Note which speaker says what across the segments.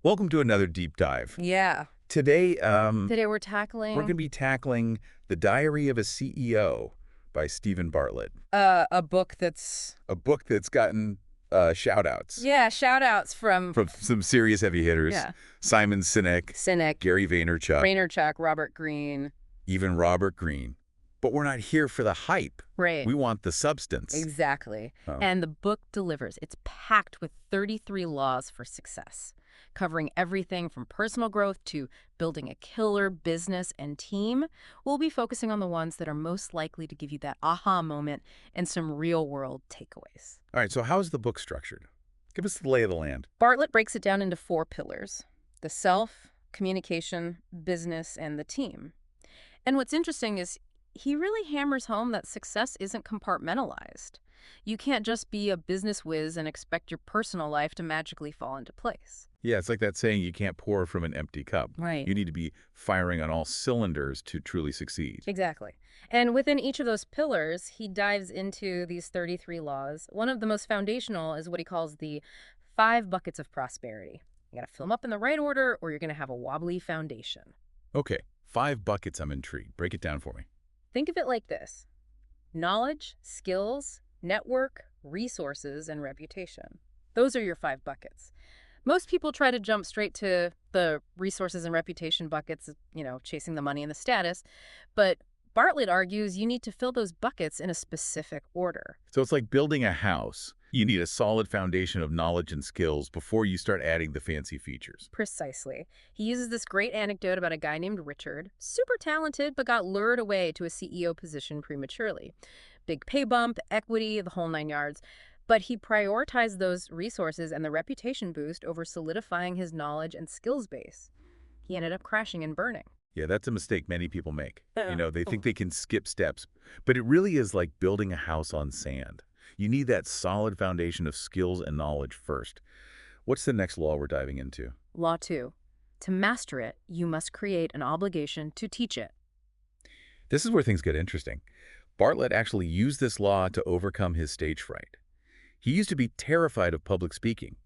Speaker 1: Welcome to another deep dive.
Speaker 2: Yeah.
Speaker 1: Today,
Speaker 2: Today we're
Speaker 1: we're going to
Speaker 2: tackling
Speaker 1: be tackling The Diary of a CEO by Stephen Bartlett,
Speaker 2: a book that's
Speaker 1: a book that's gotten shout-outs
Speaker 2: yeah, shout outs from
Speaker 1: from some serious heavy hitters.
Speaker 2: yeah,
Speaker 1: Simon Sinek,
Speaker 2: Sinek,
Speaker 1: Gary Vaynerchuk,
Speaker 2: Vaynerchuk, Robert Greene.
Speaker 1: even Robert Greene. But we're not here for the hype.
Speaker 2: Right.
Speaker 1: We want the substance.
Speaker 2: Exactly.
Speaker 1: Oh,
Speaker 2: And the book delivers. It's packed with 33 laws for success, covering everything from personal growth to building a killer business and team. We'll be focusing on the ones that are most likely to give you that aha moment and some real-world takeaways.
Speaker 1: all right, so how is the book structured? Give us the lay of the land.
Speaker 2: Bartlett breaks it down into 4 pillars: the self, communication, business, and the team. And what's interesting is he really hammers home that success isn't compartmentalized. You can't just be a business whiz and expect your personal life to magically fall into place.
Speaker 1: Yeah, it's like that saying, you can't pour from an empty cup.
Speaker 2: Right.
Speaker 1: You need to be firing on all cylinders to truly succeed.
Speaker 2: Exactly. And within each of those pillars, he dives into these 33 laws. One of the most foundational is what he calls the 5 buckets of prosperity. You got to fill them up in the right order, or you're going to have a wobbly foundation.
Speaker 1: Okay, 5 buckets. I'm intrigued. Break it down for me.
Speaker 2: Think of it like this: knowledge, skills, network, resources, and reputation. Those are your 5 buckets. Most people try to jump straight to the resources and reputation buckets, chasing the money and the status. But Bartlett argues you need to fill those buckets in a specific order.
Speaker 1: So it's like building a house. You need a solid foundation of knowledge and skills before you start adding the fancy features.
Speaker 2: Precisely. He uses this great anecdote about a guy named Richard, super talented, but got lured away to a CEO position prematurely. Big pay bump, equity, the whole 9 yards. But he prioritized those resources and the reputation boost over solidifying his knowledge and skills base. He ended up crashing and burning.
Speaker 1: Yeah, that's a mistake many people make. They
Speaker 2: Oh.
Speaker 1: think they can skip steps, but it really is like building a house on sand. You need that solid foundation of skills and knowledge first. What's the next law we're diving into?
Speaker 2: Law 2. To master it, you must create an obligation to teach it.
Speaker 1: This is where things get interesting. Bartlett actually used this law to overcome his stage fright. He used to be terrified of public speaking,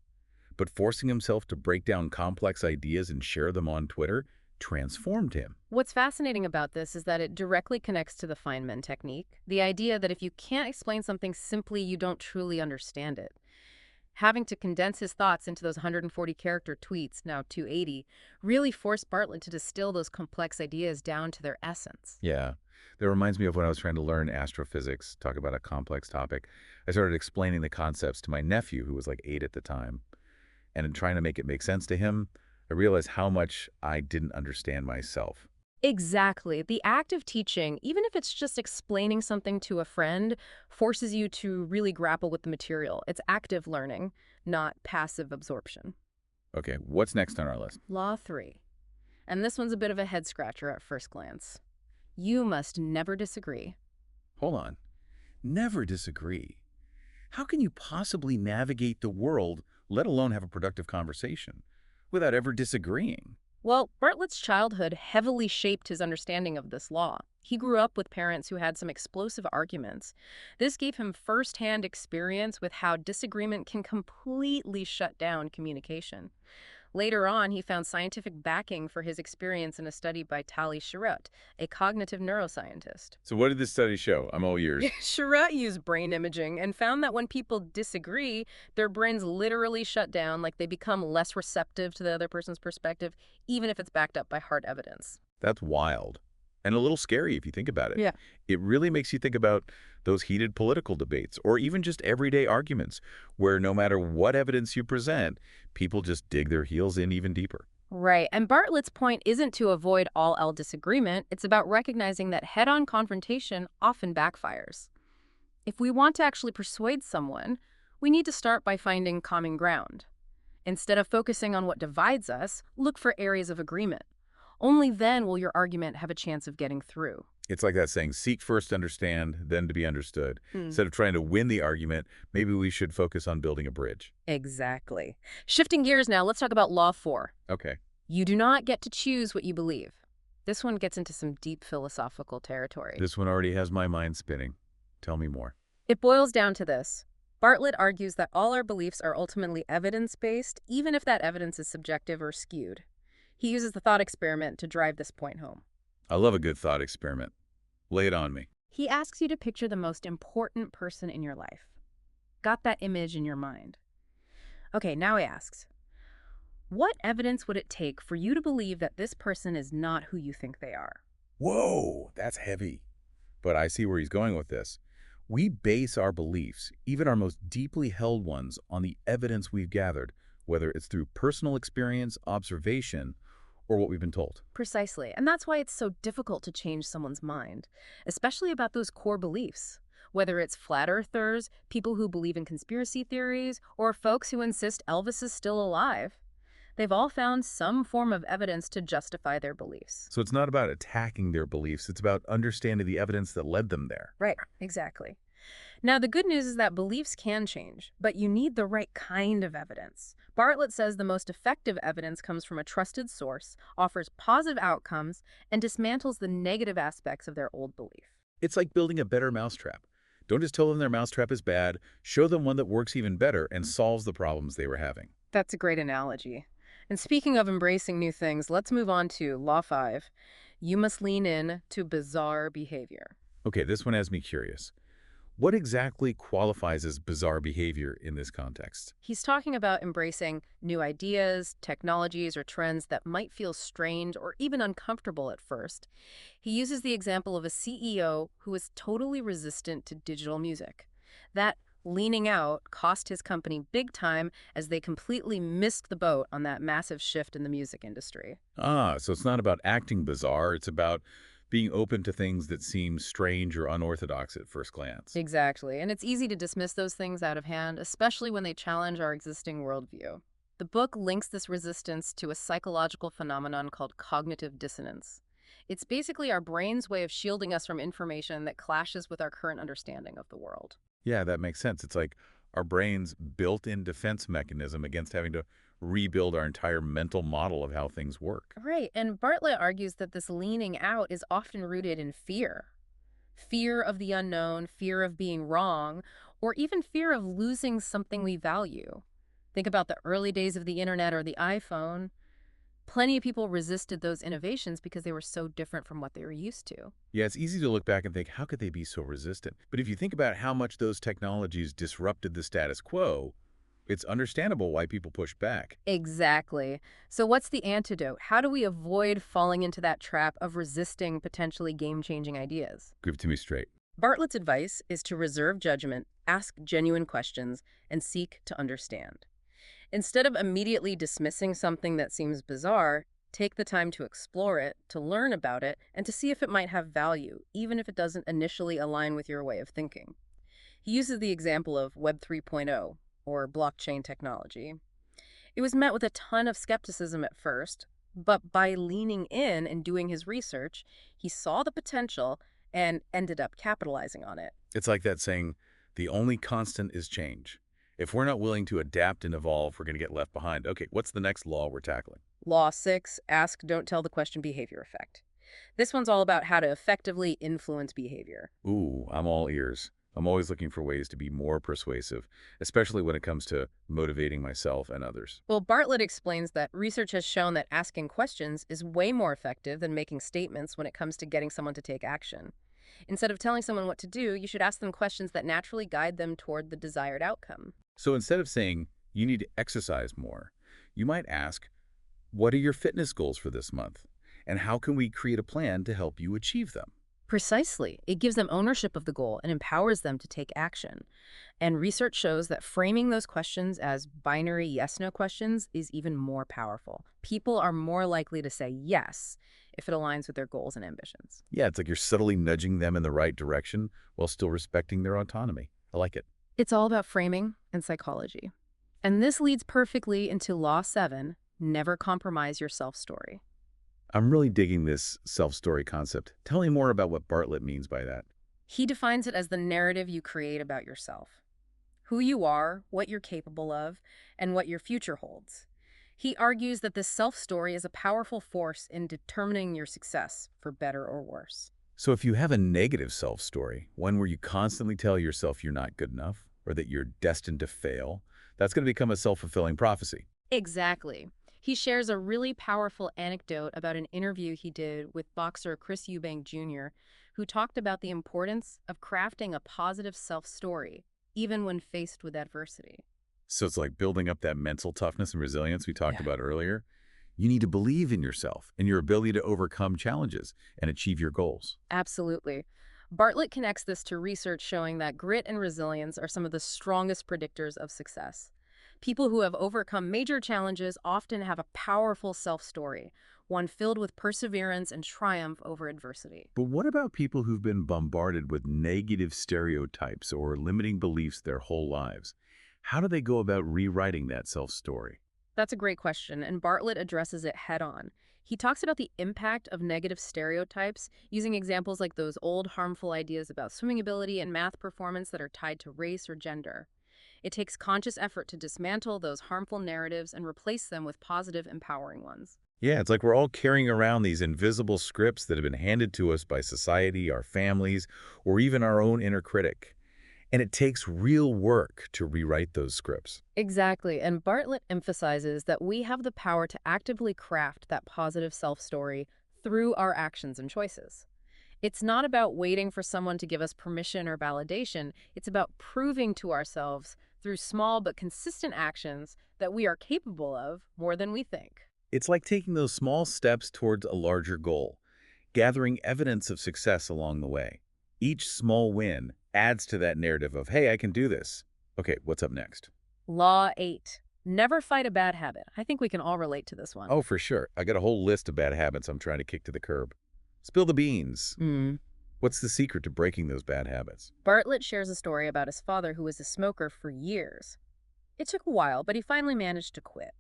Speaker 1: but forcing himself to break down complex ideas and share them on Twitter transformed him.
Speaker 2: What's fascinating about this is that it directly connects to the Feynman technique, the idea that if you can't explain something simply, you don't truly understand it. Having to condense his thoughts into those 140-character tweets, now 280, really forced Bartlett to distill those complex ideas down to their essence.
Speaker 1: Yeah, that reminds me of when I was trying to learn astrophysics, talk about a complex topic. I started explaining the concepts to my nephew, who was like 8 at the time. And in trying to make it make sense to him, I realized how much I didn't understand myself.
Speaker 2: Exactly. The act of teaching, even if it's just explaining something to a friend, forces you to really grapple with the material. It's active learning, not passive absorption.
Speaker 1: Okay, what's next on our list?
Speaker 2: Law 3. And this one's a bit of a head scratcher at first glance. You must never disagree.
Speaker 1: Hold on. Never disagree. How can you possibly navigate the world, let alone have a productive conversation, without ever disagreeing?
Speaker 2: Well, Bartlett's childhood heavily shaped his understanding of this law. He grew up with parents who had some explosive arguments. This gave him firsthand experience with how disagreement can completely shut down communication. Later on, he found scientific backing for his experience in a study by Tali Sharot, a cognitive neuroscientist.
Speaker 1: So what did this study show? I'm all ears.
Speaker 2: Sharot used brain imaging and found that when people disagree, their brains literally shut down, like they become less receptive to the other person's perspective, even if it's backed up by hard evidence.
Speaker 1: That's wild. And a little scary if you think about it.
Speaker 2: Yeah.
Speaker 1: It really makes you think about those heated political debates or even just everyday arguments where no matter what evidence you present, people just dig their heels in even deeper.
Speaker 2: Right. And Bartlett's point isn't to avoid all out disagreement. It's about recognizing that head-on confrontation often backfires. If we want to actually persuade someone, we need to start by finding common ground. Instead of focusing on what divides us, look for areas of agreement. Only then will your argument have a chance of getting through.
Speaker 1: It's like that saying, seek first to understand, then to be understood. Instead of trying to win the argument, maybe we should focus on building a bridge.
Speaker 2: Exactly. Shifting gears now, let's talk about Law 4.
Speaker 1: Okay.
Speaker 2: You do not get to choose what you believe. This one gets into some deep philosophical territory.
Speaker 1: This one already has my mind spinning. Tell me more.
Speaker 2: It boils down to this. Bartlett argues that all our beliefs are ultimately evidence-based, even if that evidence is subjective or skewed. He uses the thought experiment to drive this point home.
Speaker 1: I love a good thought experiment. Lay it on me.
Speaker 2: He asks you to picture the most important person in your life. Got that image in your mind? Okay, now he asks, what evidence would it take for you to believe that this person is not who you think they are?
Speaker 1: Whoa, that's heavy. But I see where he's going with this. We base our beliefs, even our most deeply held ones, on the evidence we've gathered, whether it's through personal experience, observation, or what we've been told.
Speaker 2: Precisely. And that's why it's so difficult to change someone's mind, especially about those core beliefs. Whether it's flat earthers, people who believe in conspiracy theories, or folks who insist Elvis is still alive, they've all found some form of evidence to justify their beliefs.
Speaker 1: So it's not about attacking their beliefs, it's about understanding the evidence that led them there.
Speaker 2: Right, exactly. Now, the good news is that beliefs can change, but you need the right kind of evidence. Bartlett says the most effective evidence comes from a trusted source, offers positive outcomes, and dismantles the negative aspects of their old belief.
Speaker 1: It's like building a better mousetrap. Don't just tell them their mousetrap is bad, show them one that works even better and solves the problems they were having.
Speaker 2: That's a great analogy. And speaking of embracing new things, let's move on to Law 5. You must lean in to bizarre behavior.
Speaker 1: Okay, this one has me curious. What exactly qualifies as bizarre behavior in this context?
Speaker 2: He's talking about embracing new ideas, technologies, or trends that might feel strange or even uncomfortable at first. He uses the example of a CEO who was totally resistant to digital music. That leaning out cost his company big time as they completely missed the boat on that massive shift in the music industry.
Speaker 1: Ah, so it's not about acting bizarre, it's about being open to things that seem strange or unorthodox at first glance.
Speaker 2: Exactly. And it's easy to dismiss those things out of hand, especially when they challenge our existing worldview. The book links this resistance to a psychological phenomenon called cognitive dissonance. It's basically our brain's way of shielding us from information that clashes with our current understanding of the world.
Speaker 1: Yeah, that makes sense. It's like our brain's built-in defense mechanism against having to rebuild our entire mental model of how things work.
Speaker 2: Right, and Bartlett argues that this leaning out is often rooted in fear. Fear of the unknown, fear of being wrong, or even fear of losing something we value. Think about the early days of the internet or the iPhone. Plenty of people resisted those innovations because they were so different from what they were used to.
Speaker 1: Yeah, it's easy to look back and think, how could they be so resistant? But if you think about how much those technologies disrupted the status quo, it's understandable why people push back.
Speaker 2: Exactly. So what's the antidote? How do we avoid falling into that trap of resisting potentially game-changing ideas?
Speaker 1: Give it to me straight.
Speaker 2: Bartlett's advice is to reserve judgment, ask genuine questions, and seek to understand. Instead of immediately dismissing something that seems bizarre, take the time to explore it, to learn about it, and to see if it might have value, even if it doesn't initially align with your way of thinking. He uses the example of Web 3.0, or blockchain technology. It was met with a ton of skepticism at first, but by leaning in and doing his research, he saw the potential and ended up capitalizing on it.
Speaker 1: It's like that saying, the only constant is change. If we're not willing to adapt and evolve, we're going to get left behind. Okay, what's the next law we're tackling?
Speaker 2: Law 6, ask, don't tell the question behavior effect. This one's all about how to effectively influence behavior.
Speaker 1: Ooh, I'm all ears. I'm always looking for ways to be more persuasive, especially when it comes to motivating myself and others.
Speaker 2: Well, Bartlett explains that research has shown that asking questions is way more effective than making statements when it comes to getting someone to take action. Instead of telling someone what to do, you should ask them questions that naturally guide them toward the desired outcome.
Speaker 1: So instead of saying, you need to exercise more, you might ask, what are your fitness goals for this month? And how can we create a plan to help you achieve them?
Speaker 2: Precisely. It gives them ownership of the goal and empowers them to take action. And research shows that framing those questions as binary yes-no questions is even more powerful. People are more likely to say yes if it aligns with their goals and ambitions.
Speaker 1: Yeah, it's like you're subtly nudging them in the right direction while still respecting their autonomy. I like it.
Speaker 2: It's all about framing and psychology. And this leads perfectly into Law 7, never compromise your self-story.
Speaker 1: I'm really digging this self-story concept. Tell me more about what Bartlett means by that.
Speaker 2: He defines it as the narrative you create about yourself. Who you are, what you're capable of, and what your future holds. He argues that this self-story is a powerful force in determining your success, for better or worse.
Speaker 1: So if you have a negative self-story, one where you constantly tell yourself you're not good enough, or that you're destined to fail, that's going to become a self-fulfilling prophecy.
Speaker 2: Exactly. He shares a really powerful anecdote about an interview he did with boxer Chris Eubank Jr., who talked about the importance of crafting a positive self-story, even when faced with adversity.
Speaker 1: So it's like building up that mental toughness and resilience we talked
Speaker 2: Yeah.
Speaker 1: about earlier. You need to believe in yourself and your ability to overcome challenges and achieve your goals.
Speaker 2: Absolutely. Bartlett connects this to research showing that grit and resilience are some of the strongest predictors of success. People who have overcome major challenges often have a powerful self-story, one filled with perseverance and triumph over adversity.
Speaker 1: But what about people who've been bombarded with negative stereotypes or limiting beliefs their whole lives? How do they go about rewriting that self-story?
Speaker 2: That's a great question, and Bartlett addresses it head on. He talks about the impact of negative stereotypes, using examples like those old harmful ideas about swimming ability and math performance that are tied to race or gender. It takes conscious effort to dismantle those harmful narratives and replace them with positive, empowering ones.
Speaker 1: Yeah, it's like we're all carrying around these invisible scripts that have been handed to us by society, our families, or even our own inner critic. And it takes real work to rewrite those scripts.
Speaker 2: Exactly, and Bartlett emphasizes that we have the power to actively craft that positive self-story through our actions and choices. It's not about waiting for someone to give us permission or validation. It's about proving to ourselves through small but consistent actions that we are capable of more than we think.
Speaker 1: It's like taking those small steps towards a larger goal, gathering evidence of success along the way. Each small win adds to that narrative of, hey, I can do this. Okay, what's up next?
Speaker 2: Law 8. Never fight a bad habit. I think we can all relate to this one.
Speaker 1: Oh, for sure. I got a whole list of bad habits I'm trying to kick to the curb. Spill the beans. What's the secret to breaking those bad habits?
Speaker 2: Bartlett shares a story about his father who was a smoker for years. It took a while, but he finally managed to quit.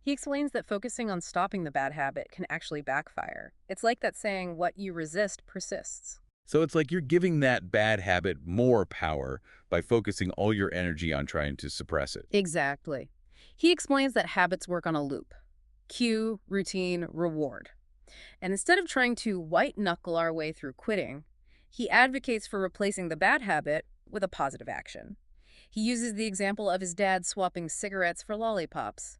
Speaker 2: He explains that focusing on stopping the bad habit can actually backfire. It's like that saying, what you resist persists.
Speaker 1: So it's like you're giving that bad habit more power by focusing all your energy on trying to suppress it.
Speaker 2: Exactly. He explains that habits work on a loop. Cue, routine, reward. And instead of trying to white-knuckle our way through quitting, he advocates for replacing the bad habit with a positive action. He uses the example of his dad swapping cigarettes for lollipops.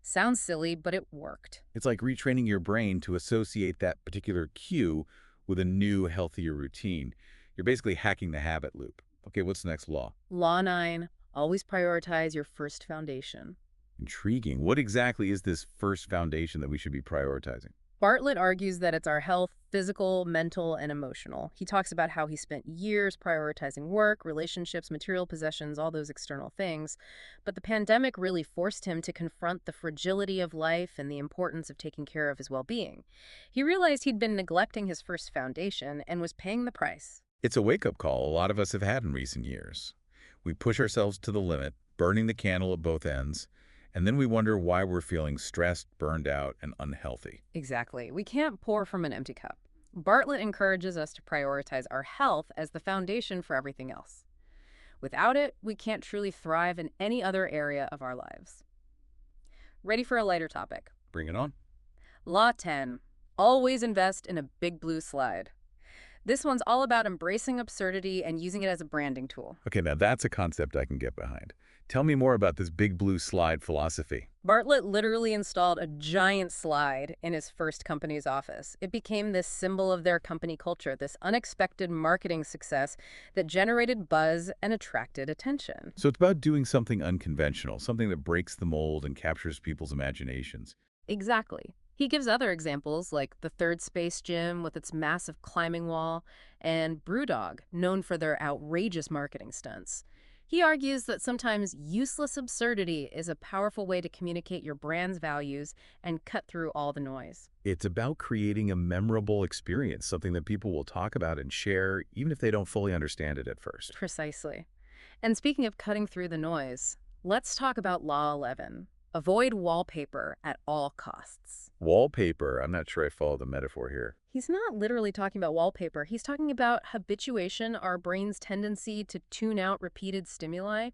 Speaker 2: Sounds silly, but it worked.
Speaker 1: It's like retraining your brain to associate that particular cue with a new, healthier routine. You're basically hacking the habit loop. Okay, what's the next law?
Speaker 2: Law 9, always prioritize your first foundation.
Speaker 1: Intriguing. What exactly is this first foundation that we should be prioritizing?
Speaker 2: Bartlett argues that it's our health, physical, mental, and emotional. He talks about how he spent years prioritizing work, relationships, material possessions, all those external things. But the pandemic really forced him to confront the fragility of life and the importance of taking care of his well-being. He realized he'd been neglecting his first foundation and was paying the price.
Speaker 1: It's a wake-up call a lot of us have had in recent years. We push ourselves to the limit, burning the candle at both ends, and then we wonder why we're feeling stressed, burned out, and unhealthy.
Speaker 2: Exactly. We can't pour from an empty cup. Bartlett encourages us to prioritize our health as the foundation for everything else. Without it, we can't truly thrive in any other area of our lives. Ready for a lighter topic.
Speaker 1: Bring it on.
Speaker 2: Law 10. Always invest in a big blue slide. This one's all about embracing absurdity and using it as a branding tool.
Speaker 1: Okay, now that's a concept I can get behind. Tell me more about this big blue slide philosophy.
Speaker 2: Bartlett literally installed a giant slide in his first company's office. It became this symbol of their company culture, this unexpected marketing success that generated buzz and attracted attention.
Speaker 1: So it's about doing something unconventional, something that breaks the mold and captures people's imaginations.
Speaker 2: Exactly. He gives other examples like the Third Space Gym with its massive climbing wall and Brewdog, known for their outrageous marketing stunts. He argues that sometimes useless absurdity is a powerful way to communicate your brand's values and cut through all the noise.
Speaker 1: It's about creating a memorable experience, something that people will talk about and share, even if they don't fully understand it at first.
Speaker 2: Precisely. And speaking of cutting through the noise, let's talk about Law 11. Avoid wallpaper at all costs.
Speaker 1: Wallpaper, I'm not sure I follow the metaphor here.
Speaker 2: He's not literally talking about wallpaper. He's talking about habituation, our brain's tendency to tune out repeated stimuli.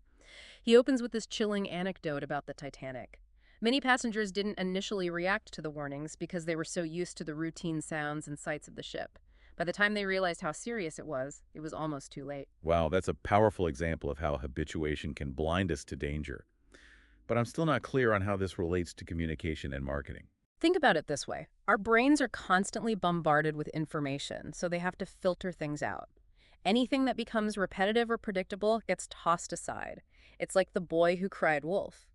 Speaker 2: He opens with this chilling anecdote about the Titanic. Many passengers didn't initially react to the warnings because they were so used to the routine sounds and sights of the ship. By the time they realized how serious it was almost too late.
Speaker 1: Wow, that's a powerful example of how habituation can blind us to danger. But I'm still not clear on how this relates to communication and marketing.
Speaker 2: Think about it this way. Our brains are constantly bombarded with information, so they have to filter things out. Anything that becomes repetitive or predictable gets tossed aside. It's like the boy who cried wolf.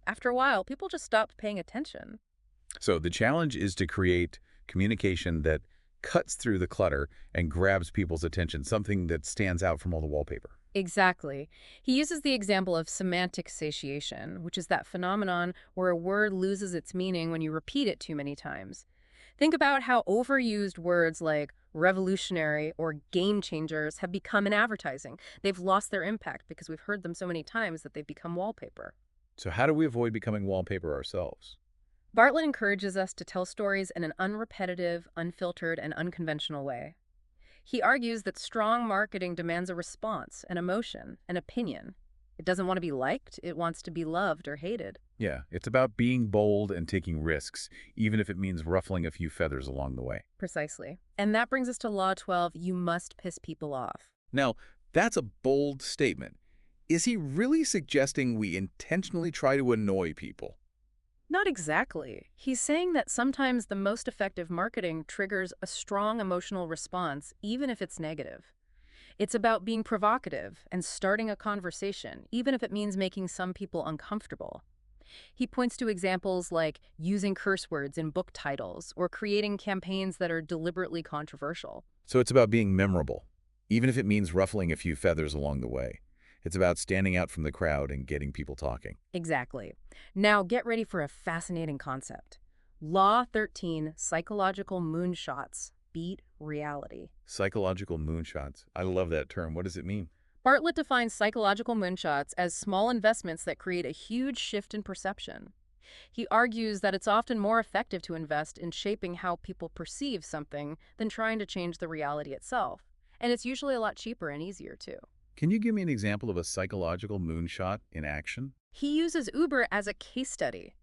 Speaker 2: After a while, people just stopped paying attention.
Speaker 1: So the challenge is to create communication that cuts through the clutter and grabs people's attention, something that stands out from all the wallpaper.
Speaker 2: Exactly. He uses the example of semantic satiation, which is that phenomenon where a word loses its meaning when you repeat it too many times. Think about how overused words like revolutionary or game changers have become in advertising. They've lost their impact because we've heard them so many times that they've become wallpaper.
Speaker 1: So how do we avoid becoming wallpaper ourselves?
Speaker 2: Bartlett encourages us to tell stories in an unrepetitive, unfiltered, and unconventional way. He argues that strong marketing demands a response, an emotion, an opinion. It doesn't want to be liked, it wants to be loved or hated.
Speaker 1: Yeah, it's about being bold and taking risks, even if it means ruffling a few feathers along the way.
Speaker 2: Precisely. And that brings us to Law 12, you must piss people off.
Speaker 1: Now, that's a bold statement. Is he really suggesting we intentionally try to annoy people?
Speaker 2: Not exactly. He's saying that sometimes the most effective marketing triggers a strong emotional response, even if it's negative. It's about being provocative and starting a conversation, even if it means making some people uncomfortable. He points to examples like using curse words in book titles or creating campaigns that are deliberately controversial.
Speaker 1: So it's about being memorable, even if it means ruffling a few feathers along the way. It's about standing out from the crowd and getting people talking.
Speaker 2: Exactly. Now get ready for a fascinating concept. Law 13, psychological moonshots beat reality.
Speaker 1: Psychological moonshots. I love that term. What does it mean?
Speaker 2: Bartlett defines psychological moonshots as small investments that create a huge shift in perception. He argues that it's often more effective to invest in shaping how people perceive something than trying to change the reality itself. And it's usually a lot cheaper and easier, too.
Speaker 1: Can you give me an example of a psychological moonshot in action?
Speaker 2: He uses Uber as a case study.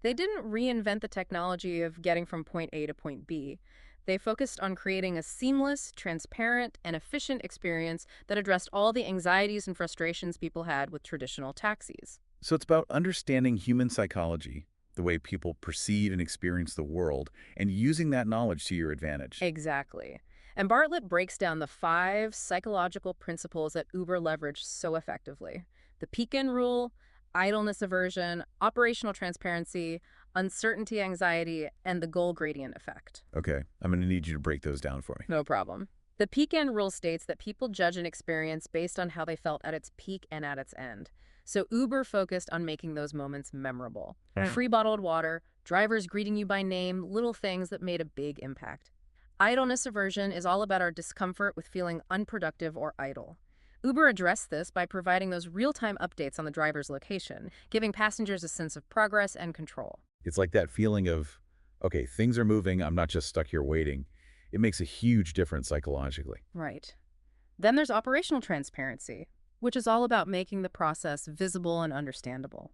Speaker 2: They didn't reinvent the technology of getting from point A to point B. They focused on creating a seamless, transparent, and efficient experience that addressed all the anxieties and frustrations people had with traditional taxis.
Speaker 1: So it's about understanding human psychology, the way people perceive and experience the world, and using that knowledge to your advantage.
Speaker 2: Exactly. And Bartlett breaks down the 5 psychological principles that Uber leveraged so effectively. The peak-in rule, idleness aversion, operational transparency, uncertainty anxiety, and the goal gradient effect.
Speaker 1: Okay, I'm going to need you to break those down for me.
Speaker 2: No problem. The peak-end rule states that people judge an experience based on how they felt at its peak and at its end. So Uber focused on making those moments memorable. Free bottled water, drivers greeting you by name, little things that made a big impact. Idleness aversion is all about our discomfort with feeling unproductive or idle. Uber addressed this by providing those real-time updates on the driver's location, giving passengers a sense of progress and control.
Speaker 1: It's like that feeling of, okay, things are moving, I'm not just stuck here waiting. It makes a huge difference psychologically.
Speaker 2: Right. Then there's operational transparency, which is all about making the process visible and understandable.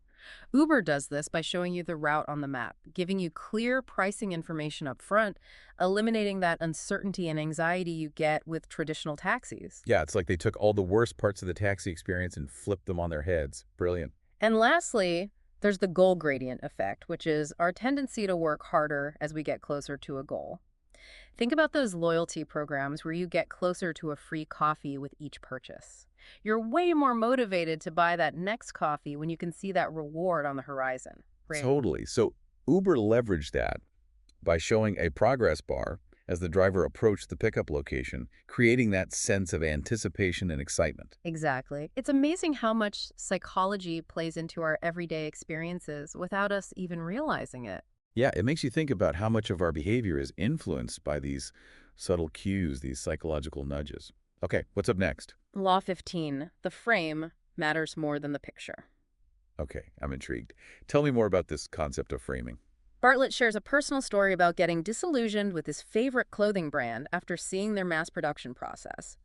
Speaker 2: Uber does this by showing you the route on the map, giving you clear pricing information up front, eliminating that uncertainty and anxiety you get with traditional taxis.
Speaker 1: Yeah, it's like they took all the worst parts of the taxi experience and flipped them on their heads. Brilliant.
Speaker 2: And lastly, there's the goal gradient effect, which is our tendency to work harder as we get closer to a goal. Think about those loyalty programs where you get closer to a free coffee with each purchase. You're way more motivated to buy that next coffee when you can see that reward on the horizon. Right.
Speaker 1: Totally. So Uber leveraged that by showing a progress bar as the driver approached the pickup location, creating that sense of anticipation and excitement.
Speaker 2: Exactly. It's amazing how much psychology plays into our everyday experiences without us even realizing it.
Speaker 1: Yeah, it makes you think about how much of our behavior is influenced by these subtle cues, these psychological nudges. Okay, what's up next?
Speaker 2: Law 15, the frame matters more than the picture.
Speaker 1: Okay, I'm intrigued. Tell me more about this concept of framing.
Speaker 2: Bartlett shares a personal story about getting disillusioned with his favorite clothing brand after seeing their mass production process.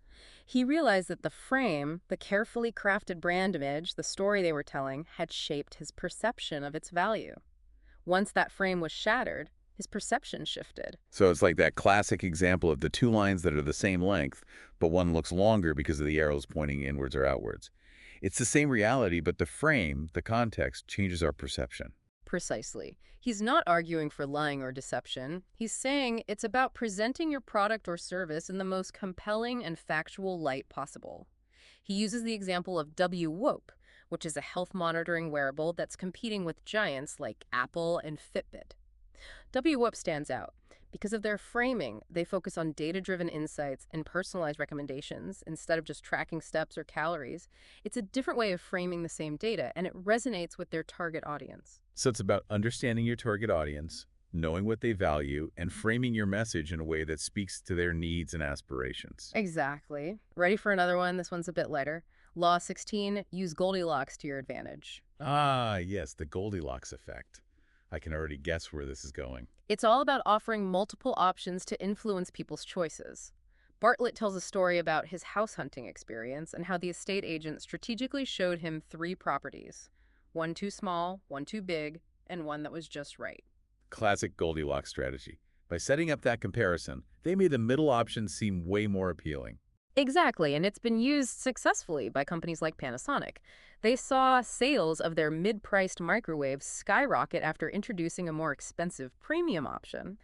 Speaker 2: He realized that the frame, the carefully crafted brand image, the story they were telling, had shaped his perception of its value. Once that frame was shattered, His perception shifted.
Speaker 1: So it's like that classic example of the two lines that are the same length, but one looks longer because of the arrows pointing inwards or outwards. It's the same reality, but the frame, the context, changes our perception.
Speaker 2: Precisely. He's not arguing for lying or deception. He's saying it's about presenting your product or service in the most compelling and factual light possible. He uses the example of W-Wope, which is a health monitoring wearable that's competing with giants like Apple and Fitbit. WWOOP stands out. Because of their framing, they focus on data-driven insights and personalized recommendations instead of just tracking steps or calories. It's a different way of framing the same data, and it resonates with their target audience.
Speaker 1: So it's about understanding your target audience, knowing what they value, and framing your message in a way that speaks to their needs and aspirations.
Speaker 2: Exactly. Ready for another one? This one's a bit lighter. Law 16, use Goldilocks to your advantage.
Speaker 1: Ah, yes, the Goldilocks effect. I can already guess where this is going.
Speaker 2: It's all about offering multiple options to influence people's choices. Bartlett tells a story about his house hunting experience and how the estate agent strategically showed him 3 properties. One too small, one too big, and one that was just right.
Speaker 1: Classic Goldilocks strategy. By setting up that comparison, they made the middle option seem way more appealing.
Speaker 2: Exactly, and it's been used successfully by companies like Panasonic. They saw sales of their mid-priced microwaves skyrocket after introducing a more expensive premium option.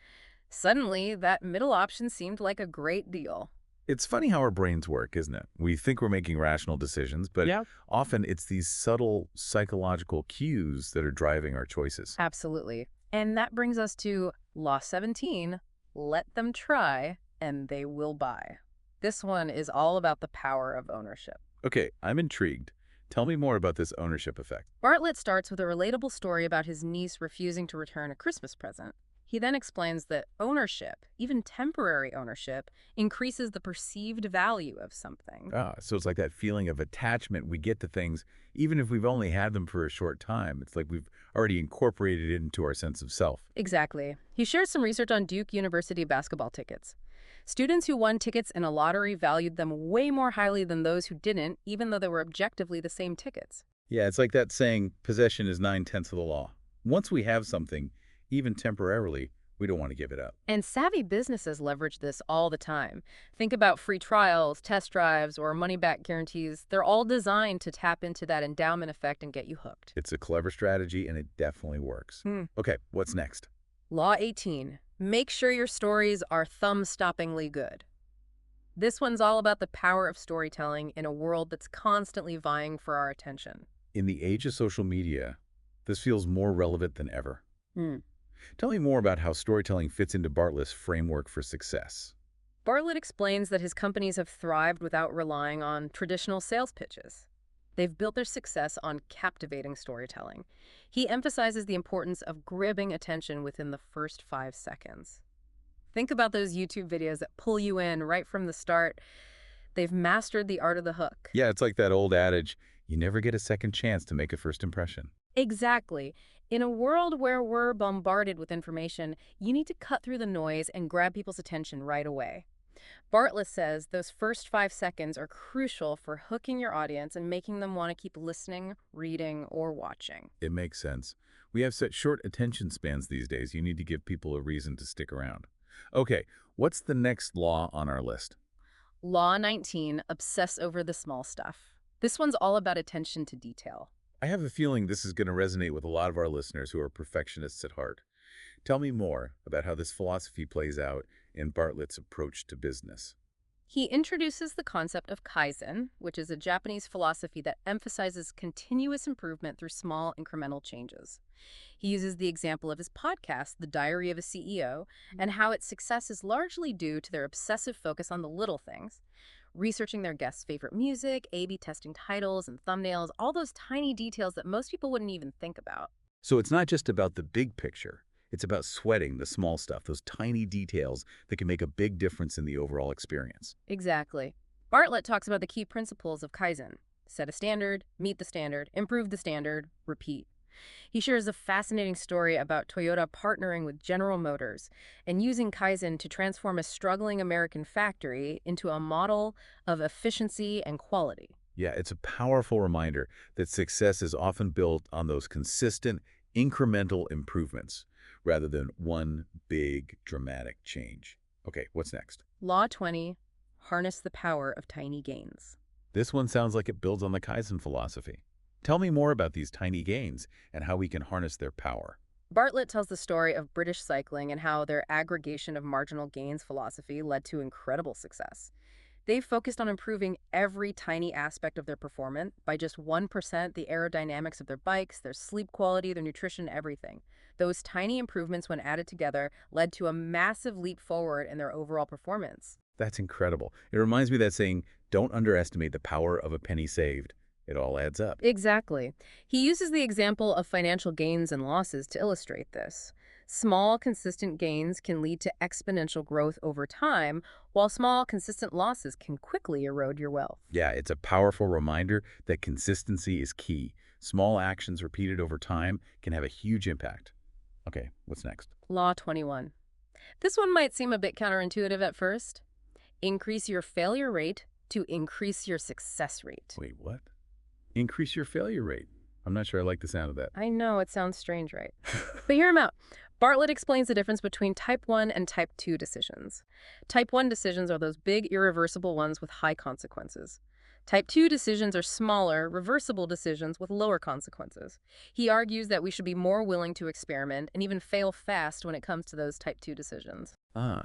Speaker 2: Suddenly, that middle option seemed like a great deal.
Speaker 1: It's funny how our brains work, isn't it? We think we're making rational decisions, but
Speaker 2: Yeah.
Speaker 1: often it's these subtle psychological cues that are driving our choices.
Speaker 2: Absolutely. And that brings us to Law 17, let them try, and they will buy. This one is all about the power of ownership.
Speaker 1: Okay, I'm intrigued. Tell me more about this ownership effect.
Speaker 2: Bartlett starts with a relatable story about his niece refusing to return a Christmas present. He then explains that ownership, even temporary ownership, increases the perceived value of something.
Speaker 1: Ah, so it's like that feeling of attachment we get to things, even if we've only had them for a short time. It's like we've already incorporated it into our sense of self.
Speaker 2: Exactly. He shares some research on Duke University basketball tickets. Students who won tickets in a lottery valued them way more highly than those who didn't, even though they were objectively the same tickets.
Speaker 1: Yeah, it's like that saying, possession is 9/10 of the law. Once we have something, even temporarily, we don't want to give it up.
Speaker 2: And savvy businesses leverage this all the time. Think about free trials, test drives, or money-back guarantees. They're all designed to tap into that endowment effect and get you hooked.
Speaker 1: It's a clever strategy, and it definitely works. Okay, what's next?
Speaker 2: Law 18. Make sure your stories are thumb-stoppingly good. This one's all about the power of storytelling in a world that's constantly vying for our attention.
Speaker 1: In the age of social media, this feels more relevant than ever.
Speaker 2: Hmm.
Speaker 1: Tell me more about how storytelling fits into Bartlett's framework for success.
Speaker 2: Bartlett explains that his companies have thrived without relying on traditional sales pitches. They've built their success on captivating storytelling. He emphasizes the importance of grabbing attention within the first 5 seconds. Think about those YouTube videos that pull you in right from the start. They've mastered the art of the hook.
Speaker 1: Yeah, it's like that old adage, you never get a second chance to make a first impression.
Speaker 2: Exactly. In a world where we're bombarded with information, you need to cut through the noise and grab people's attention right away. Bartlett says those first 5 seconds are crucial for hooking your audience and making them want to keep listening, reading, or watching.
Speaker 1: It makes sense. We have such short attention spans these days, you need to give people a reason to stick around. Okay, what's the next law on our list?
Speaker 2: Law 19, obsess over the small stuff. This one's all about attention to detail.
Speaker 1: I have a feeling this is going to resonate with a lot of our listeners who are perfectionists at heart. Tell me more about how this philosophy plays out in Bartlett's approach to business.
Speaker 2: He introduces the concept of Kaizen, which is a Japanese philosophy that emphasizes continuous improvement through small incremental changes. He uses the example of his podcast, The Diary of a CEO, and how its success is largely due to their obsessive focus on the little things. Researching their guests' favorite music, A/B testing titles and thumbnails, all those tiny details that most people wouldn't even think about.
Speaker 1: So it's not just about the big picture. It's about sweating the small stuff, those tiny details that can make a big difference in the overall experience.
Speaker 2: Exactly. Bartlett talks about the key principles of Kaizen. Set a standard, meet the standard, improve the standard, repeat. He shares a fascinating story about Toyota partnering with General Motors and using Kaizen to transform a struggling American factory into a model of efficiency and quality.
Speaker 1: Yeah, it's a powerful reminder that success is often built on those consistent, incremental improvements, rather than one big dramatic change. Okay, what's next?
Speaker 2: Law 20, harness the power of tiny gains.
Speaker 1: This one sounds like it builds on the Kaizen philosophy. Tell me more about these tiny gains and how we can harness their power.
Speaker 2: Bartlett tells the story of British cycling and how their aggregation of marginal gains philosophy led to incredible success. They focused on improving every tiny aspect of their performance by just 1%, the aerodynamics of their bikes, their sleep quality, their nutrition, everything. Those tiny improvements, when added together, led to a massive leap forward in their overall performance.
Speaker 1: That's incredible. It reminds me of that saying, don't underestimate the power of a penny saved. It all adds up.
Speaker 2: Exactly. He uses the example of financial gains and losses to illustrate this. Small, consistent gains can lead to exponential growth over time, while small, consistent losses can quickly erode your wealth.
Speaker 1: Yeah, it's a powerful reminder that consistency is key. Small actions repeated over time can have a huge impact. Okay, what's next?
Speaker 2: Law 21. This one might seem a bit counterintuitive at first. Increase your failure rate to increase your success rate.
Speaker 1: Wait, what? Increase your failure rate. I'm not sure I like the sound of that.
Speaker 2: I know, it sounds strange, right? But hear him out. Bartlett explains the difference between type 1 and type 2 decisions. Type 1 decisions are those big, irreversible ones with high consequences. Type 2 decisions are smaller, reversible decisions with lower consequences. He argues that we should be more willing to experiment and even fail fast when it comes to those type 2 decisions.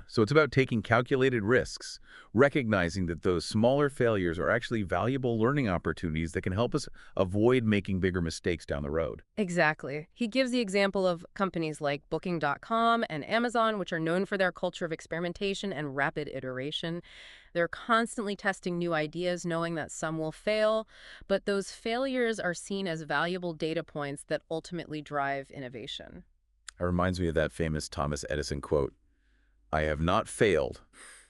Speaker 1: So it's about taking calculated risks, recognizing that those smaller failures are actually valuable learning opportunities that can help us avoid making bigger mistakes down the road.
Speaker 2: Exactly. He gives the example of companies like Booking.com and Amazon, which are known for their culture of experimentation and rapid iteration. They're constantly testing new ideas, knowing that some will fail, but those failures are seen as valuable data points that ultimately drive innovation.
Speaker 1: It reminds me of that famous Thomas Edison quote, I have not failed.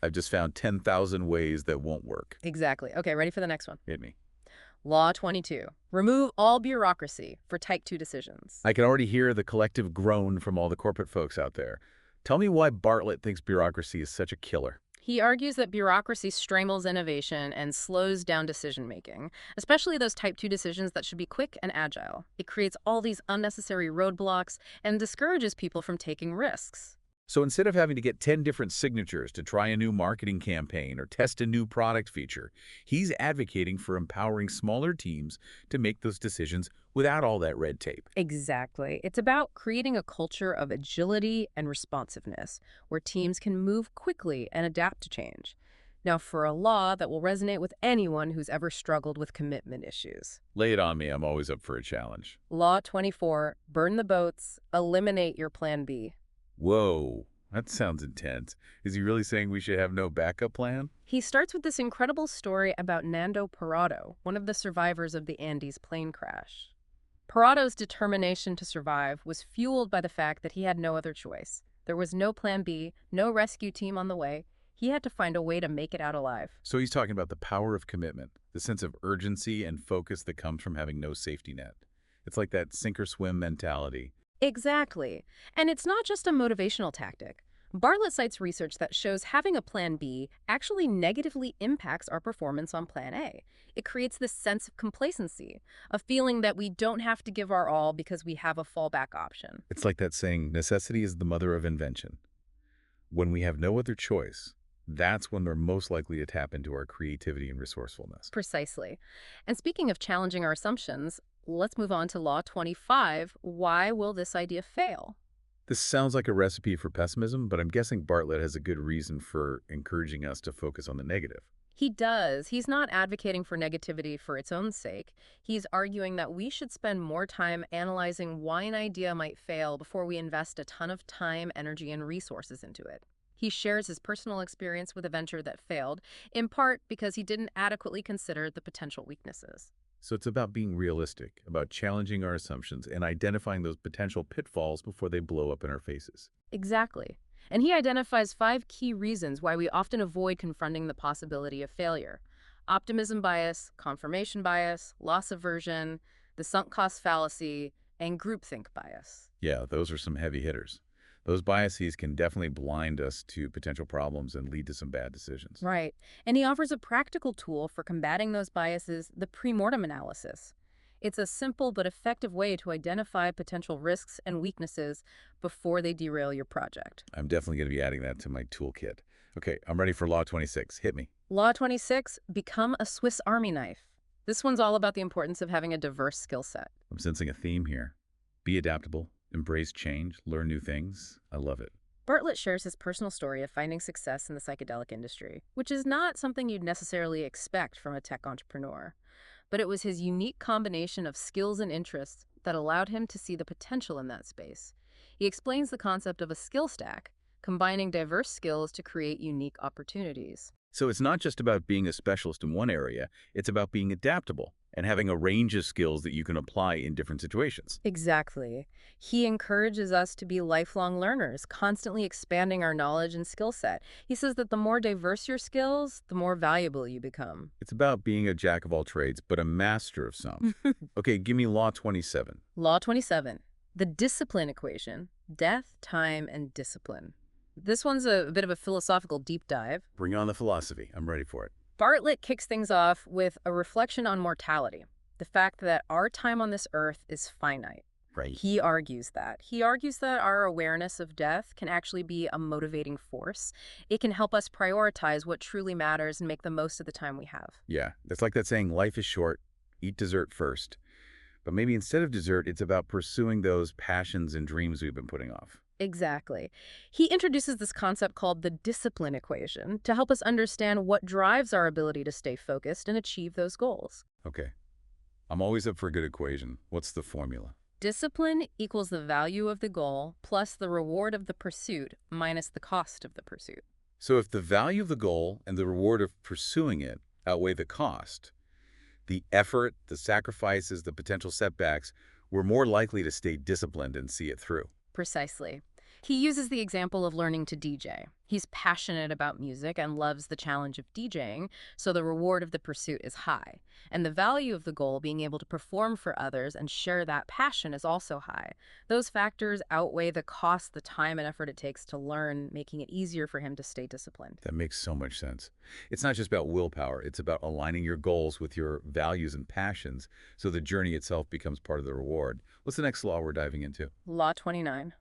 Speaker 1: I've just found 10,000 ways that won't work.
Speaker 2: Exactly. Okay, ready for the next one.
Speaker 1: Hit me.
Speaker 2: Law 22. Remove all bureaucracy for type 2 decisions.
Speaker 1: I can already hear the collective groan from all the corporate folks out there. Tell me why Bartlett thinks bureaucracy is such a killer.
Speaker 2: He argues that bureaucracy strangles innovation and slows down decision-making, especially those type 2 decisions that should be quick and agile. It creates all these unnecessary roadblocks and discourages people from taking risks.
Speaker 1: So instead of having to get 10 different signatures to try a new marketing campaign or test a new product feature, he's advocating for empowering smaller teams to make those decisions without all that red tape.
Speaker 2: Exactly. It's about creating a culture of agility and responsiveness, where teams can move quickly and adapt to change. Now, for a law that will resonate with anyone who's ever struggled with commitment issues.
Speaker 1: Lay it on me, I'm always up for a challenge.
Speaker 2: Law 24, burn the boats, eliminate your plan B.
Speaker 1: Whoa, that sounds intense. Is he really saying we should have no backup plan?
Speaker 2: He starts with this incredible story about Nando Parado, one of the survivors of the Andes plane crash. Parado's determination to survive was fueled by the fact that he had no other choice. There was no plan B, no rescue team on the way. He had to find a way to make it out alive.
Speaker 1: So he's talking about the power of commitment, the sense of urgency and focus that comes from having no safety net. It's like that sink or swim mentality.
Speaker 2: Exactly. And it's not just a motivational tactic. Bartlett cites research that shows having a plan B actually negatively impacts our performance on plan A. It creates this sense of complacency, a feeling that we don't have to give our all because we have a fallback option.
Speaker 1: It's like that saying, necessity is the mother of invention. When we have no other choice, that's when we're most likely to tap into our creativity and resourcefulness.
Speaker 2: Precisely. And speaking of challenging our assumptions, let's move on to Law 25. Why will this idea fail?
Speaker 1: This sounds like a recipe for pessimism, but I'm guessing Bartlett has a good reason for encouraging us to focus on the negative.
Speaker 2: He does. He's not advocating for negativity for its own sake. He's arguing that we should spend more time analyzing why an idea might fail before we invest a ton of time, energy, and resources into it. He shares his personal experience with a venture that failed, in part because he didn't adequately consider the potential weaknesses.
Speaker 1: So it's about being realistic, about challenging our assumptions and identifying those potential pitfalls before they blow up in our faces.
Speaker 2: Exactly. And he identifies 5 key reasons why we often avoid confronting the possibility of failure: optimism bias, confirmation bias, loss aversion, the sunk cost fallacy, and groupthink bias.
Speaker 1: Yeah, those are some heavy hitters. Those biases can definitely blind us to potential problems and lead to some bad decisions.
Speaker 2: Right. And he offers a practical tool for combating those biases: the pre-mortem analysis. It's a simple but effective way to identify potential risks and weaknesses before they derail your project.
Speaker 1: I'm definitely going to be adding that to my toolkit. Okay, I'm ready for Law 26. Hit me.
Speaker 2: Law 26, become a Swiss Army knife. This one's all about the importance of having a diverse skill set.
Speaker 1: I'm sensing a theme here. Be adaptable, embrace change, learn new things. I love it.
Speaker 2: Bartlett shares his personal story of finding success in the psychedelic industry, which is not something you'd necessarily expect from a tech entrepreneur. But it was his unique combination of skills and interests that allowed him to see the potential in that space. He explains the concept of a skill stack, combining diverse skills to create unique opportunities.
Speaker 1: So it's not just about being a specialist in one area, it's about being adaptable and having a range of skills that you can apply in different situations.
Speaker 2: Exactly. He encourages us to be lifelong learners, constantly expanding our knowledge and skill set. He says that the more diverse your skills, the more valuable you become.
Speaker 1: It's about being a jack of all trades, but a master of some. Okay, give me Law 27.
Speaker 2: Law 27, the discipline equation, death, time, and discipline. This one's a bit of a philosophical deep dive.
Speaker 1: Bring on the philosophy. I'm ready for it.
Speaker 2: Bartlett kicks things off with a reflection on mortality, the fact that our time on this earth is finite.
Speaker 1: Right.
Speaker 2: He argues that. He argues that our awareness of death can actually be a motivating force. It can help us prioritize what truly matters and make the most of the time we have.
Speaker 1: Yeah, it's like that saying, life is short, eat dessert first. But maybe instead of dessert, it's about pursuing those passions and dreams we've been putting off.
Speaker 2: Exactly. He introduces this concept called the discipline equation to help us understand what drives our ability to stay focused and achieve those goals.
Speaker 1: Okay, I'm always up for a good equation. What's the formula?
Speaker 2: Discipline equals the value of the goal plus the reward of the pursuit minus the cost of the pursuit.
Speaker 1: So if the value of the goal and the reward of pursuing it outweigh the cost, the effort, the sacrifices, the potential setbacks, we're more likely to stay disciplined and see it through.
Speaker 2: Precisely. He uses the example of learning to DJ. He's passionate about music and loves the challenge of DJing, so the reward of the pursuit is high. And the value of the goal, being able to perform for others and share that passion, is also high. Those factors outweigh the cost, the time, and effort it takes to learn, making it easier for him to stay disciplined.
Speaker 1: That makes so much sense. It's not just about willpower. It's about aligning your goals with your values and passions so the journey itself becomes part of the reward. What's the next law we're diving into?
Speaker 2: Law 29.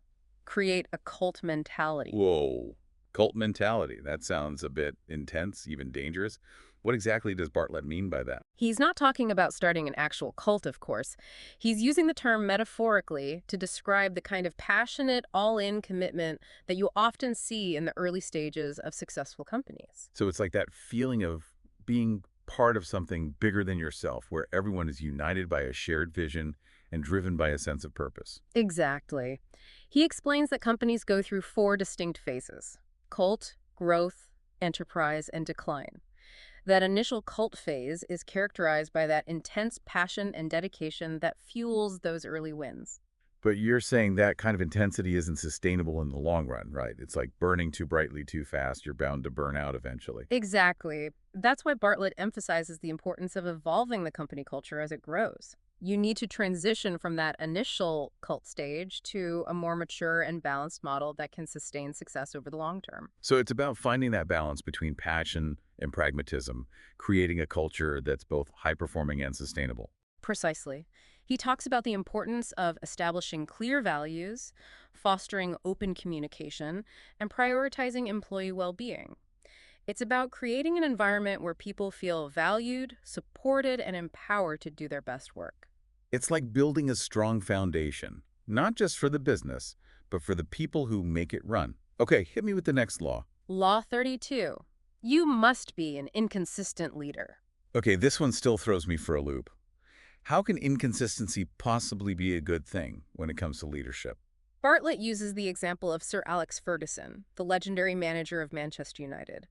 Speaker 2: Create a cult mentality.
Speaker 1: Whoa. Cult mentality. That sounds a bit intense, even dangerous. What exactly does Bartlett mean by that?
Speaker 2: He's not talking about starting an actual cult, of course. He's using the term metaphorically to describe the kind of passionate, all-in commitment that you often see in the early stages of successful companies.
Speaker 1: So it's like that feeling of being part of something bigger than yourself, where everyone is united by a shared vision and driven by a sense of purpose.
Speaker 2: Exactly. He explains that companies go through 4 distinct phases: cult, growth, enterprise, and decline. That initial cult phase is characterized by that intense passion and dedication that fuels those early wins.
Speaker 1: But you're saying that kind of intensity isn't sustainable in the long run, right? It's like burning too brightly too fast. You're bound to burn out eventually.
Speaker 2: Exactly. That's why Bartlett emphasizes the importance of evolving the company culture as it grows. You need to transition from that initial cult stage to a more mature and balanced model that can sustain success over the long term.
Speaker 1: So it's about finding that balance between passion and pragmatism, creating a culture that's both high-performing and sustainable.
Speaker 2: Precisely. He talks about the importance of establishing clear values, fostering open communication, and prioritizing employee well-being. It's about creating an environment where people feel valued, supported, and empowered to do their best work.
Speaker 1: It's like building a strong foundation, not just for the business, but for the people who make it run. Okay, hit me with the next law.
Speaker 2: Law 32. You must be an inconsistent leader.
Speaker 1: Okay, this one still throws me for a loop. How can inconsistency possibly be a good thing when it comes to leadership?
Speaker 2: Bartlett uses the example of Sir Alex Ferguson, the legendary manager of Manchester United.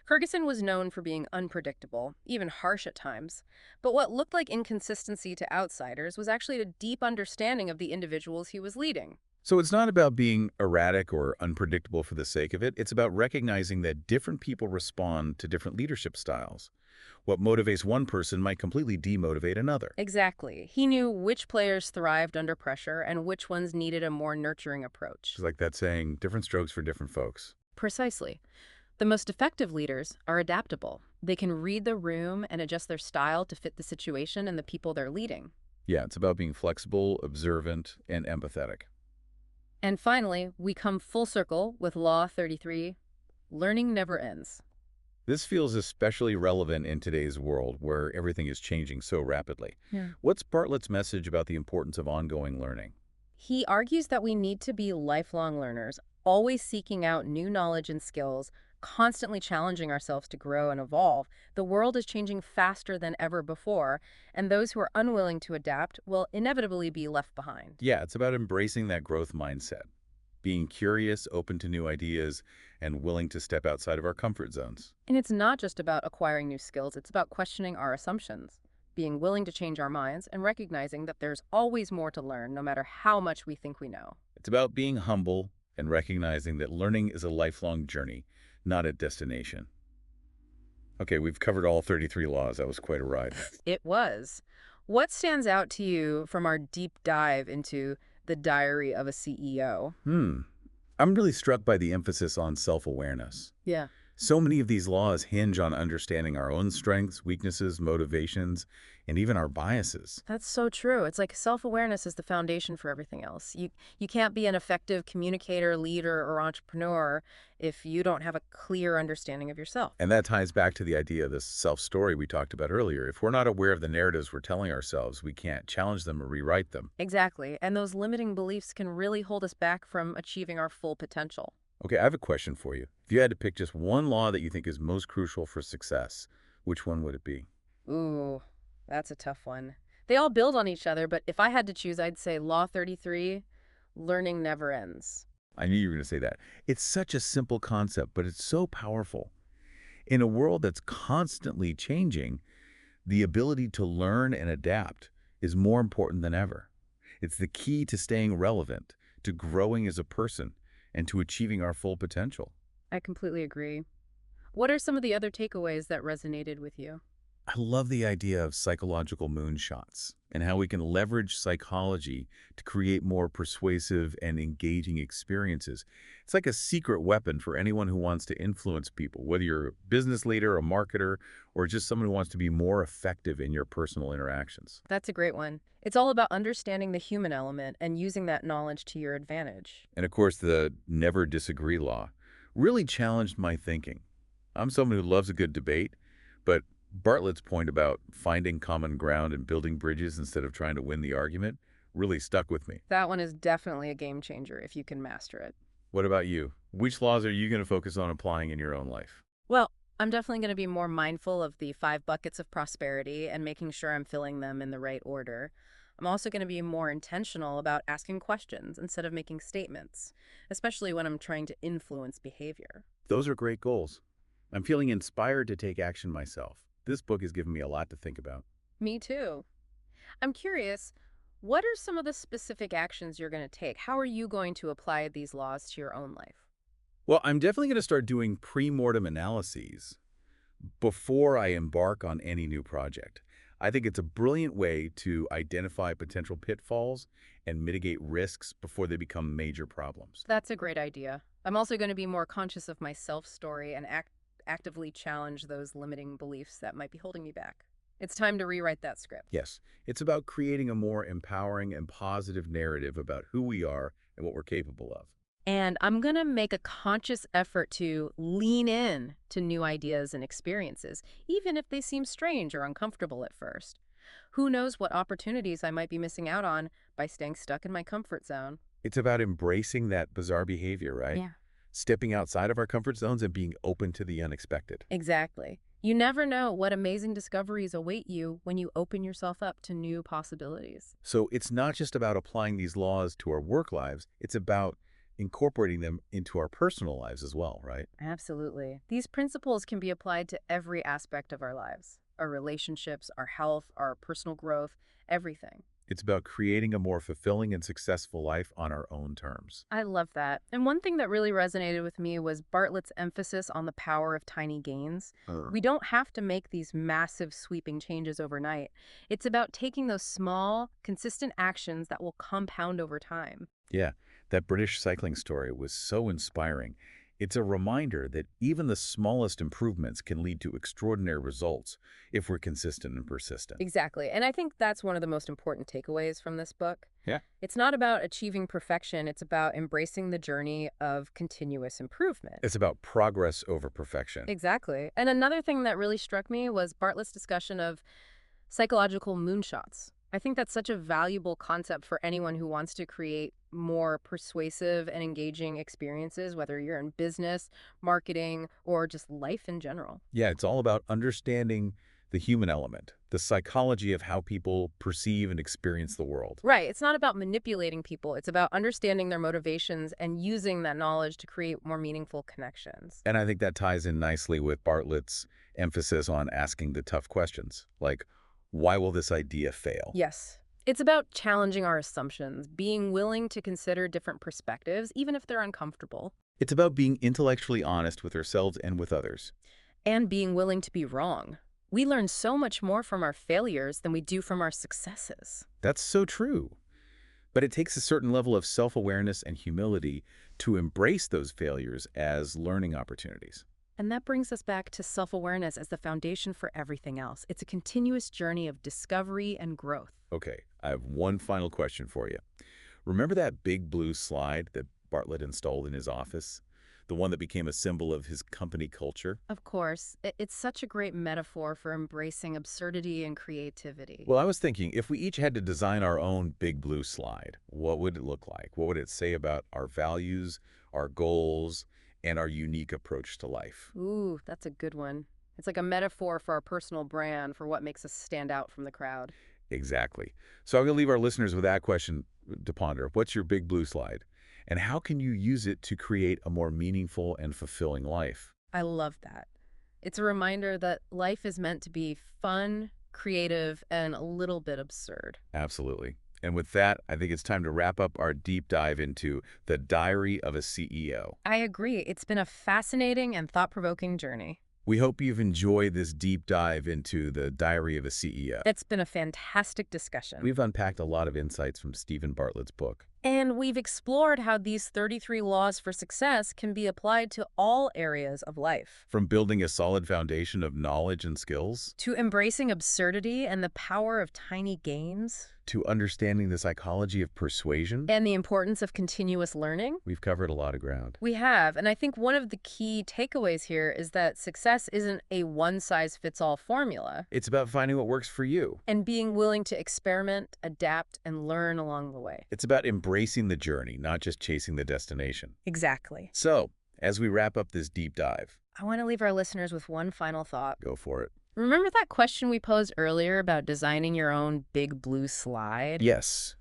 Speaker 2: Ferguson was known for being unpredictable, even harsh at times, but what looked like inconsistency to outsiders was actually a deep understanding of the individuals he was leading.
Speaker 1: So it's not about being erratic or unpredictable for the sake of it. It's about recognizing that different people respond to different leadership styles. What motivates one person might completely demotivate another.
Speaker 2: Exactly. He knew which players thrived under pressure and which ones needed a more nurturing approach.
Speaker 1: It's like that saying, different strokes for different folks.
Speaker 2: Precisely. The most effective leaders are adaptable. They can read the room and adjust their style to fit the situation and the people they're leading.
Speaker 1: Yeah, it's about being flexible, observant, and empathetic.
Speaker 2: And finally, we come full circle with Law 33, learning never ends.
Speaker 1: This feels especially relevant in today's world where everything is changing so rapidly.
Speaker 2: Yeah.
Speaker 1: What's Bartlett's message about the importance of ongoing learning?
Speaker 2: He argues that we need to be lifelong learners, always seeking out new knowledge and skills, constantly challenging ourselves to grow and evolve. The world is changing faster than ever before, and those who are unwilling to adapt will inevitably be left behind.
Speaker 1: Yeah, it's about embracing that growth mindset, being curious, open to new ideas, and willing to step outside of our comfort zones.
Speaker 2: And it's not just about acquiring new skills, it's about questioning our assumptions, being willing to change our minds, and recognizing that there's always more to learn, no matter how much we think we know.
Speaker 1: It's about being humble and recognizing that learning is a lifelong journey, not a destination. Okay, we've covered all 33 laws. That was quite a ride.
Speaker 2: It was. What stands out to you from our deep dive into the diary of a CEO?
Speaker 1: Hmm. I'm really struck by the emphasis on self-awareness.
Speaker 2: Yeah.
Speaker 1: So many of these laws hinge on understanding our own strengths, weaknesses, motivations, and even our biases.
Speaker 2: That's so true. It's like self-awareness is the foundation for everything else. You can't be an effective communicator, leader, or entrepreneur if you don't have a clear understanding of yourself.
Speaker 1: And that ties back to the idea of this self-story we talked about earlier. If we're not aware of the narratives we're telling ourselves, we can't challenge them or rewrite them.
Speaker 2: Exactly. And those limiting beliefs can really hold us back from achieving our full potential.
Speaker 1: Okay, I have a question for you. If you had to pick just one law that you think is most crucial for success, which one would it be?
Speaker 2: Ooh, that's a tough one. They all build on each other, but if I had to choose, I'd say Law 33, learning never ends.
Speaker 1: I knew you were going to say that. It's such a simple concept, but it's so powerful. In a world that's constantly changing, the ability to learn and adapt is more important than ever. It's the key to staying relevant, to growing as a person, and to achieving our full potential.
Speaker 2: I completely agree. What are some of the other takeaways that resonated with you?
Speaker 1: I love the idea of psychological moonshots and how we can leverage psychology to create more persuasive and engaging experiences. It's like a secret weapon for anyone who wants to influence people, whether you're a business leader, a marketer, or just someone who wants to be more effective in your personal interactions.
Speaker 2: That's a great one. It's all about understanding the human element and using that knowledge to your advantage.
Speaker 1: And of course, the never disagree law really challenged my thinking. I'm someone who loves a good debate, but Bartlett's point about finding common ground and building bridges instead of trying to win the argument really stuck with me.
Speaker 2: That one is definitely a game changer if you can master it.
Speaker 1: What about you? Which laws are you going to focus on applying in your own life?
Speaker 2: Well, I'm definitely going to be more mindful of the 5 buckets of prosperity and making sure I'm filling them in the right order. I'm also going to be more intentional about asking questions instead of making statements, especially when I'm trying to influence behavior.
Speaker 1: Those are great goals. I'm feeling inspired to take action myself. This book has given me a lot to think about.
Speaker 2: Me too. I'm curious, what are some of the specific actions you're going to take? How are you going to apply these laws to your own life?
Speaker 1: Well, I'm definitely going to start doing pre-mortem analyses before I embark on any new project. I think it's a brilliant way to identify potential pitfalls and mitigate risks before they become major problems.
Speaker 2: That's a great idea. I'm also going to be more conscious of my self-story and actively challenge those limiting beliefs that might be holding me back. It's time to rewrite that script.
Speaker 1: Yes, it's about creating a more empowering and positive narrative about who we are and what we're capable of.
Speaker 2: And I'm going to make a conscious effort to lean in to new ideas and experiences, even if they seem strange or uncomfortable at first. Who knows what opportunities I might be missing out on by staying stuck in my comfort zone?
Speaker 1: It's about embracing that bizarre behavior, right?
Speaker 2: Yeah.
Speaker 1: Stepping outside of our comfort zones and being open to the unexpected.
Speaker 2: Exactly. You never know what amazing discoveries await you when you open yourself up to new possibilities.
Speaker 1: So it's not just about applying these laws to our work lives, it's about incorporating them into our personal lives as well, right?
Speaker 2: Absolutely. These principles can be applied to every aspect of our lives, our relationships, our health, our personal growth, everything.
Speaker 1: It's about creating a more fulfilling and successful life on our own terms.
Speaker 2: I love that. And one thing that really resonated with me was Bartlett's emphasis on the power of tiny gains. We don't have to make these massive sweeping changes overnight. It's about taking those small, consistent actions that will compound over time.
Speaker 1: Yeah, that British cycling story was so inspiring. It's a reminder that even the smallest improvements can lead to extraordinary results if we're consistent and persistent.
Speaker 2: Exactly. And I think that's one of the most important takeaways from this book.
Speaker 1: Yeah.
Speaker 2: It's not about achieving perfection, it's about embracing the journey of continuous improvement.
Speaker 1: It's about progress over perfection.
Speaker 2: Exactly. And another thing that really struck me was Bartlett's discussion of psychological moonshots. I think that's such a valuable concept for anyone who wants to create more persuasive and engaging experiences, whether you're in business, marketing, or just life in general.
Speaker 1: Yeah, it's all about understanding the human element, the psychology of how people perceive and experience the world.
Speaker 2: Right. It's not about manipulating people. It's about understanding their motivations and using that knowledge to create more meaningful connections.
Speaker 1: And I think that ties in nicely with Bartlett's emphasis on asking the tough questions, like, why will this idea fail?
Speaker 2: Yes. It's about challenging our assumptions, being willing to consider different perspectives, even if they're uncomfortable,
Speaker 1: It's about being intellectually honest with ourselves and with others.
Speaker 2: and being willing to be wrong. We learn so much more from our failures than we do from our successes.
Speaker 1: That's so true. But it takes a certain level of self-awareness and humility to embrace those failures as learning opportunities.
Speaker 2: And that brings us back to self-awareness as the foundation for everything else. It's a continuous journey of discovery and growth.
Speaker 1: Okay, I have one final question for you. Remember that big blue slide that Bartlett installed in his office? The one that became a symbol of his company culture?
Speaker 2: Of course, it's such a great metaphor for embracing absurdity and creativity.
Speaker 1: Well, I was thinking, if we each had to design our own big blue slide, what would it look like? What would it say about our values, our goals, and our unique approach to life?
Speaker 2: Ooh, that's a good one. It's like a metaphor for our personal brand, for what makes us stand out from the crowd.
Speaker 1: Exactly. So I'm going to leave our listeners with that question to ponder. What's your big blue slide? And how can you use it to create a more meaningful and fulfilling life?
Speaker 2: I love that. It's a reminder that life is meant to be fun, creative, and a little bit absurd.
Speaker 1: Absolutely. And with that, I think it's time to wrap up our deep dive into the Diary of a CEO.
Speaker 2: I agree. It's been a fascinating and thought-provoking journey.
Speaker 1: We hope you've enjoyed this deep dive into the Diary of a CEO.
Speaker 2: It's been a fantastic discussion.
Speaker 1: We've unpacked a lot of insights from Stephen Bartlett's book.
Speaker 2: And we've explored how these 33 laws for success can be applied to all areas of life.
Speaker 1: From building a solid foundation of knowledge and skills,
Speaker 2: To embracing absurdity and the power of tiny gains,
Speaker 1: to understanding the psychology of persuasion,
Speaker 2: and the importance of continuous learning.
Speaker 1: we've covered a lot of ground.
Speaker 2: We have, and I think one of the key takeaways here is that success isn't a one-size-fits-all formula,
Speaker 1: It's about finding what works for you.
Speaker 2: and being willing to experiment, adapt, and learn along the way.
Speaker 1: It's about embracing the journey, not just chasing the destination.
Speaker 2: Exactly.
Speaker 1: So, as we wrap up this deep dive,
Speaker 2: I want to leave our listeners with one final thought.
Speaker 1: go for it.
Speaker 2: Remember that question we posed earlier about designing your own big blue slide?
Speaker 1: Yes,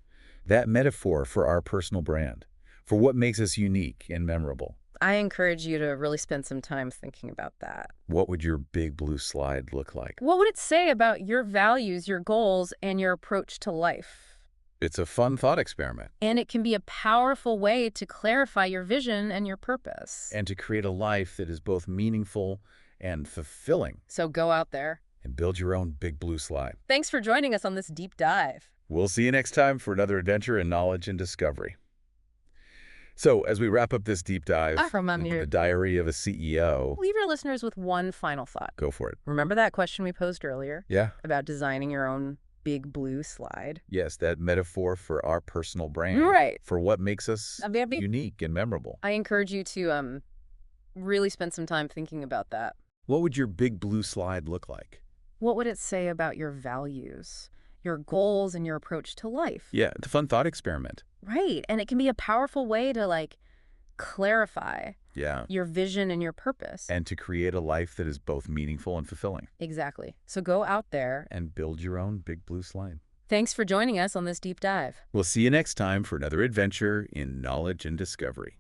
Speaker 1: that metaphor for our personal brand, for what makes us unique and memorable.
Speaker 2: I encourage you to really spend some time thinking about that.
Speaker 1: What would your big blue slide look like?
Speaker 2: What would it say about your values, your goals, and your approach to life?
Speaker 1: It's a fun thought experiment.
Speaker 2: And it can be a powerful way to clarify your vision and your purpose.
Speaker 1: And to create a life that is both meaningful and fulfilling.
Speaker 2: So go out there.
Speaker 1: And build your own big blue slide.
Speaker 2: Thanks for joining us on this deep dive.
Speaker 1: We'll see you next time for another adventure in knowledge and discovery. So, as we wrap up this deep dive into the Diary of a CEO,
Speaker 2: Leave your listeners with one final thought.
Speaker 1: go for it.
Speaker 2: Remember that question we posed earlier
Speaker 1: Yeah.
Speaker 2: about designing your own big blue slide?
Speaker 1: Yes, that metaphor for our personal brand.
Speaker 2: Right.
Speaker 1: For what makes us
Speaker 2: I mean,
Speaker 1: unique and memorable.
Speaker 2: I encourage you to really spend some time thinking about that.
Speaker 1: What would your big blue slide look like?
Speaker 2: What would it say about your values, your goals, and your approach to life?
Speaker 1: Yeah, it's a fun thought experiment.
Speaker 2: Right. And it can be a powerful way to clarify
Speaker 1: Yeah.
Speaker 2: your vision and your purpose.
Speaker 1: And to create a life that is both meaningful and fulfilling.
Speaker 2: Exactly. So go out there.
Speaker 1: And build your own big blue slide.
Speaker 2: Thanks for joining us on this deep dive.
Speaker 1: We'll see you next time for another adventure in knowledge and discovery.